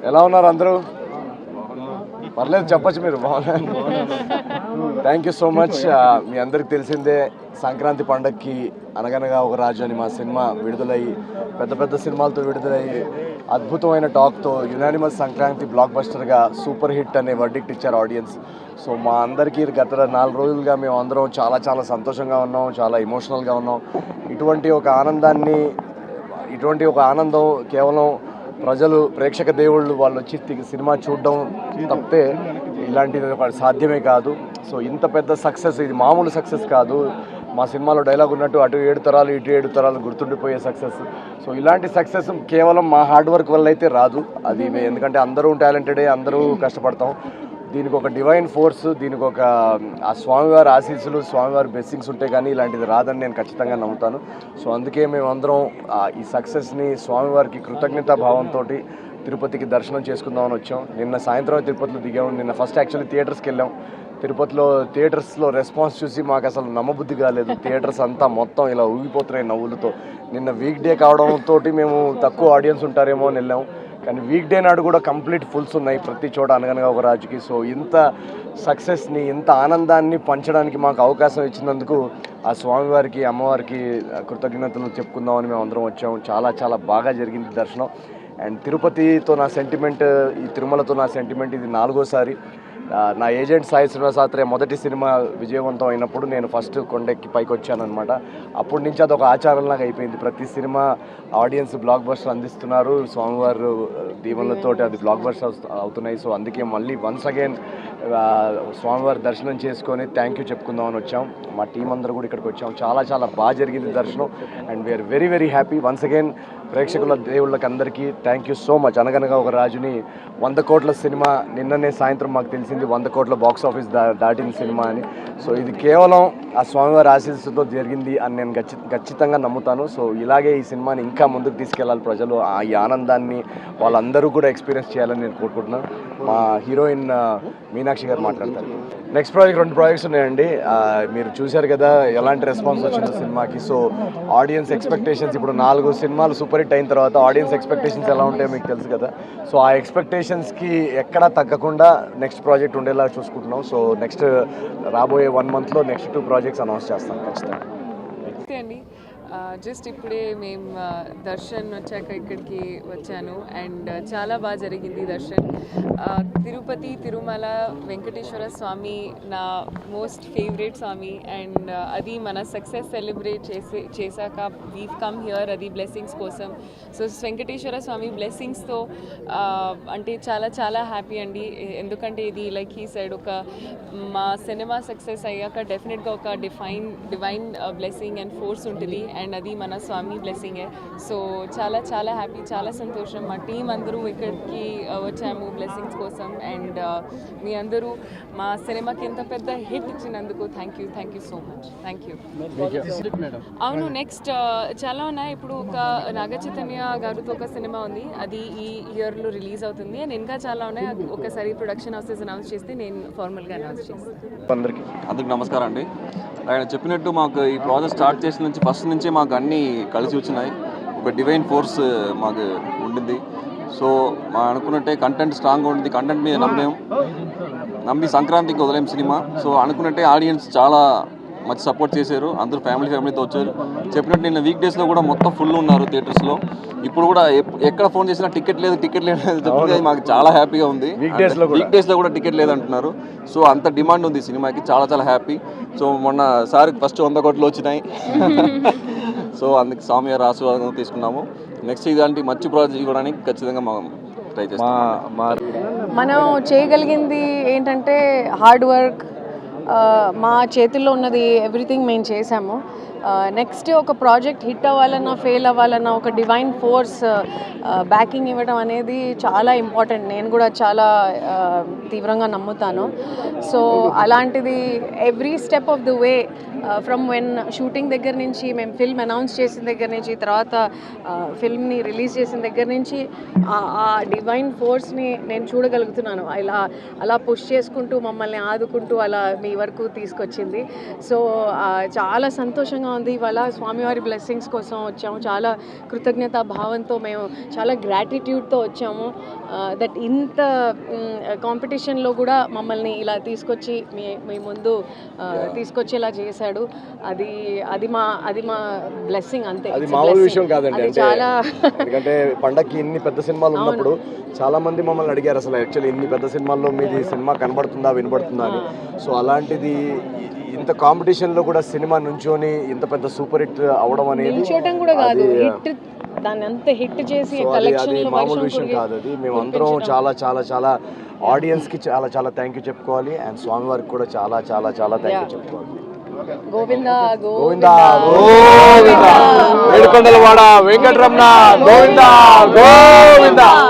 ఎలా ఉన్నారు అందరూ? పర్లేదు చెప్పచ్చు మీరు. బాగున్నారు. Thank you so much. మీ అందరికి తెలిసిందే సంక్రాంతి పండగకి అనగనగా ఒక రాజు అని మా సినిమా విడుదలయ్యి పెద్ద పెద్ద సినిమాలతో విడుదలయ్యి అద్భుతమైన టాక్తో యునానిమస్ సంక్రాంతి బ్లాక్ బస్టర్గా సూపర్ హిట్ అనే వర్డిక్ట్ ఇచ్చారు ఆడియన్స్. సో మా అందరికీ గత 4 రోజులుగా మేము అందరం చాలా చాలా సంతోషంగా ఉన్నాం, చాలా ఎమోషనల్గా ఉన్నాం. ఇటువంటి ఒక ఆనందం కేవలం ప్రజలు ప్రేక్షక దేవుళ్ళు వాళ్ళు వచ్చి సినిమా చూడడం తప్పితే ఇలాంటిది సాధ్యమే కాదు. సో ఇంత పెద్ద సక్సెస్, ఇది మామూలు సక్సెస్ కాదు. మా సినిమాలో డైలాగ్ ఉన్నట్టు అటు 7 తరాలు ఇటు 7 తరాలు గుర్తుండిపోయే సక్సెస్. సో ఇలాంటి సక్సెస్ కేవలం మా హార్డ్ వర్క్ వల్ల అయితే రాదు. అది ఎందుకంటే అందరూ టాలెంటెడే, అందరూ కష్టపడతాం. దీనికి ఒక డివైన్ ఫోర్స్, దీనికి ఒక ఆ స్వామివారి ఆశీస్సులు, స్వామివారి బ్లెస్సింగ్స్ ఉంటే కానీ ఇలాంటిది రాదని నేను ఖచ్చితంగా నమ్ముతాను. సో అందుకే మేమందరం ఈ సక్సెస్ని స్వామివారికి కృతజ్ఞతా భావంతో తిరుపతికి దర్శనం చేసుకుందామని వచ్చాం. నిన్న సాయంత్రం తిరుపతిలో దిగాము. నిన్న ఫస్ట్ యాక్చువల్లీ థియేటర్స్కి వెళ్ళాం. తిరుపతిలో థియేటర్స్లో రెస్పాన్స్ చూసి మాకు అసలు నమ్మబుద్ధి కాలేదు. థియేటర్స్ అంతా మొత్తం ఇలా ఊగిపోతున్నాయి నవ్వులతో. నిన్న వీక్ డే కావడంతో మేము తక్కువ ఆడియన్స్ ఉంటారేమో అని వెళ్ళాం. కానీ వీక్ డే నాడు కూడా కంప్లీట్ ఫుల్స్ ఉన్నాయి ప్రతి చోట అనగనగా ఒక రాజుకి. సో ఇంత సక్సెస్ని, ఇంత ఆనందాన్ని పంచడానికి మాకు అవకాశం ఇచ్చినందుకు ఆ స్వామివారికి, అమ్మవారికి కృతజ్ఞతలు చెప్పుకుందామని మేము అందరం వచ్చాము. చాలా చాలా బాగా జరిగింది దర్శనం. అండ్ తిరుపతితో నా సెంటిమెంట్, ఈ తిరుమలతో నా సెంటిమెంట్ ఇది 4వసారి. నా ఏజెంట్ సాయి శ్రీనివాసాత్రేయ మొదటి సినిమా విజయవంతం అయినప్పుడు నేను ఫస్ట్ కొండెక్కి పైకి వచ్చానమాట. అప్పటి నుంచి అదొక ఆచారంలాగా అయిపోయింది. ప్రతి సినిమా ఆడియన్స్ బ్లాక్ బస్టర్ అందిస్తున్నారు. స్వామివారు దీవెనలతోటి అది బ్లాక్ బస్టర్ అవుతున్నాయి. సో అందుకే మళ్ళీ వన్స్ అగైన్ స్వామివారి దర్శనం చేసుకొని థ్యాంక్ యూ చెప్పుకుందామని వచ్చాం. మా టీం అందరూ కూడా ఇక్కడికి వచ్చాం. చాలా చాలా బాగా జరిగింది దర్శనం. And we are very very happy. Once again ప్రేక్షకుల దేవుళ్ళకి అందరికీ థ్యాంక్ యూ సో మచ్. అనగనగా ఒక రాజుని 100 కోట్ల సినిమా, నిన్ననే సాయంత్రం మాకు తెలిసింది 100 కోట్ల బాక్స్ ఆఫీస్ దాటిన సినిమా అని. సో ఇది కేవలం ఆ స్వామివారి ఆశీస్సుతో జరిగింది అని నేను ఖచ్చితంగా నమ్ముతాను. సో ఇలాగే ఈ సినిమాని ఇంకా ముందుకు తీసుకెళ్ళాలి. ప్రజలు ఈ ఆనందాన్ని వాళ్ళందరూ కూడా ఎక్స్పీరియన్స్ చేయాలని నేను కోరుకుంటున్నాను. మా హీరోయిన్ మీనాక్షి గారు మాట్లాడతారు. నెక్స్ట్ ప్రాజెక్ట్ 2 ప్రాజెక్ట్స్ ఉన్నాయండి. మీరు చూశారు కదా ఎలాంటి రెస్పాన్స్ వచ్చిందో సినిమాకి. సో ఆడియన్స్ ఎక్స్పెక్టేషన్స్, ఇప్పుడు 4 సినిమాలు సూపర్ హిట్ అయిన తర్వాత ఆడియన్స్ ఎక్స్పెక్టేషన్స్ ఎలా ఉంటాయో మీకు తెలుసు కదా. సో ఆ ఎక్స్పెక్టేషన్స్కి ఎక్కడా తగ్గకుండా నెక్స్ట్ ప్రాజెక్ట్ ఉండేలా చూసుకుంటున్నాం. సో నెక్స్ట్ రాబోయే 1 మంత్లో నెక్స్ట్ 2 ప్రాజెక్ట్స్ అనౌన్స్ చేస్తాం ఖచ్చితంగా. అండి జస్ట్ ఇప్పుడే మేము దర్శన్ వచ్చాక ఇక్కడికి వచ్చాను. అండ్ చాలా బాగా జరిగింది దర్శన్. తిరుపతి, తిరుమల, వెంకటేశ్వర స్వామి నా మోస్ట్ ఫేవరెట్ స్వామి. అండ్ అది మన సక్సెస్ సెలబ్రేట్ చేశాక వీ కమ్ హియర్, అది బ్లెస్సింగ్స్ కోసం. సో వెంకటేశ్వర స్వామి బ్లెస్సింగ్స్తో అంటే చాలా చాలా హ్యాపీ అండి. ఎందుకంటే ఇది లైక్ హీ సైడ్ ఒక మా సినిమా సక్సెస్ అయ్యాక డెఫినెట్గా ఒక డివైన్ బ్లెస్సింగ్ అండ్ ఫోర్స్ ఉంటుంది. అండ్ అది మన స్వామి బ్లెస్సింగే. సో చాలా చాలా హ్యాపీ, చాలా సంతోషం. మా టీం అందరూ ఇక్కడికి వచ్చాము బ్లెస్సింగ్స్ కోసం. అండ్ మీ అందరూ మా సినిమాకి ఎంత పెద్ద హిట్ ఇచ్చినందుకు thank you so much. Thank you. అవును, నెక్స్ట్ చాలా ఉన్నాయి. ఇప్పుడు ఒక నాగ చైతన్య గారితో ఒక సినిమా ఉంది, అది ఈ ఇయర్లో రిలీజ్ అవుతుంది. అండ్ ఇంకా చాలా ఉన్నాయి. ఒకసారి ప్రొడక్షన్ హౌసెస్ అనౌన్స్ చేస్తే నేను ఫార్మల్గా అనౌన్స్ చేస్తాను. అందరికి నమస్కారం అండి. ఆయన చెప్పినట్టు మాకు ఈ ప్రాజెక్ట్ స్టార్ట్ చేసిన నుంచి ఫస్ట్ నుంచే మాకు అన్నీ కలిసి వచ్చినాయి. ఒక డివైన్ ఫోర్స్ మాకు ఉండింది. సో మా అనుకున్నట్టే కంటెంట్ స్ట్రాంగ్గా ఉంది. కంటెంట్ మీద నమ్మి సంక్రాంతికి వదిలేం సినిమా. సో అనుకున్నట్టే ఆడియన్స్ చాలా మంచి సపోర్ట్ చేశారు. అందరూ ఫ్యామిలీతో వచ్చారు. చెప్పినట్టు నిన్న వీక్ డేస్లో కూడా మొత్తం ఫుల్ ఉన్నారు థియేటర్స్లో. ఇప్పుడు కూడా ఎక్కడ ఫోన్ చేసినా టికెట్ లేదు చెప్తే మాకు చాలా హ్యాపీగా ఉంది. వీక్ డేస్లో కూడా టికెట్ లేదంటున్నారు. సో అంత డిమాండ్ ఉంది సినిమాకి. చాలా చాలా హ్యాపీ. సో మొన్న సార్కి ఫస్ట్ 100 కోట్లు వచ్చినాయి. సో అందుకు స్వామి గారి ఆశీర్వాదం తీసుకున్నాము. నెక్స్ట్ ఇలాంటి మంచి ప్రాజెక్ట్ ఇవ్వడానికి ఖచ్చితంగా మనం ట్రై చేస్తాం. మనం చేయగలిగింది ఏంటంటే హార్డ్ వర్క్. మా చేతుల్లో ఉన్నది ఎవ్రీథింగ్ మేము చేసాము. నెక్స్ట్ ఒక ప్రాజెక్ట్ హిట్ అవ్వాలన్నా ఫెయిల్ అవ్వాలన్నా ఒక డివైన్ ఫోర్స్ బ్యాకింగ్ ఇవ్వడం అనేది చాలా ఇంపార్టెంట్. నేను కూడా చాలా తీవ్రంగా నమ్ముతాను. సో అలాంటిది every step of the way from when shooting దగ్గర నుంచి, మేము ఫిల్మ్ అనౌన్స్ చేసిన దగ్గర నుంచి, తర్వాత ఫిల్మ్ని రిలీజ్ చేసిన దగ్గర నుంచి ఆ డివైన్ ఫోర్స్ని నేను చూడగలుగుతున్నాను. అలా పుష్ చేసుకుంటూ మమ్మల్ని ఆదుకుంటూ అలా మీ వరకు తీసుకొచ్చింది. సో చాలా సంతోషంగా ఉంది. ఇవాళ స్వామివారి బ్లెస్సింగ్స్ కోసం వచ్చాము. చాలా కృతజ్ఞతా భావంతో మేము చాలా గ్రాటిట్యూడ్తో వచ్చాము. దట్ ఇంత కాంపిటీషన్లో కూడా మమ్మల్ని ఇలా తీసుకొచ్చి మీ ముందు తీసుకొచ్చేలా చేశాడు. అది మా బ్లెస్సింగ్ అంతే. అది మామూలు విషయం కాదండి. అది అంటే చాలా ఎందుకంటే పండక్కి ఇన్ని పెద్ద సినిమాలు ఉన్నప్పుడు చాలా మంది మమ్మల్ని అడిగారు అసలు యాక్చువల్లీ ఇన్ని పెద్ద సినిమాల్లో మీది సినిమా కనబడుతుందా వినబడుతుందా అని. సో అలాంటిది ఇంత కాంపిటీషన్లో కూడా సినిమా నుంచొని ఇంత పెద్ద సూపర్ హిట్ అవడం అనేది నిల్చోటం కూడా కాదు, హిట్ దాన్ని అంత హిట్ చేసి అది మామూలు విషయం కాదు. అది మేము అందరం చాలా చాలా చాలా ఆడియన్స్కి చాలా చాలా థ్యాంక్ యూ చెప్పుకోవాలి. అండ్ స్వామివారికి కూడా చాలా చాలా చాలా థ్యాంక్ యూ చెప్పుకోవాలి. గోవిందా గోవిందా గోవిందా ఏడుకొండలవాడ వెంకటరమణ గోవిందా గోవిందా.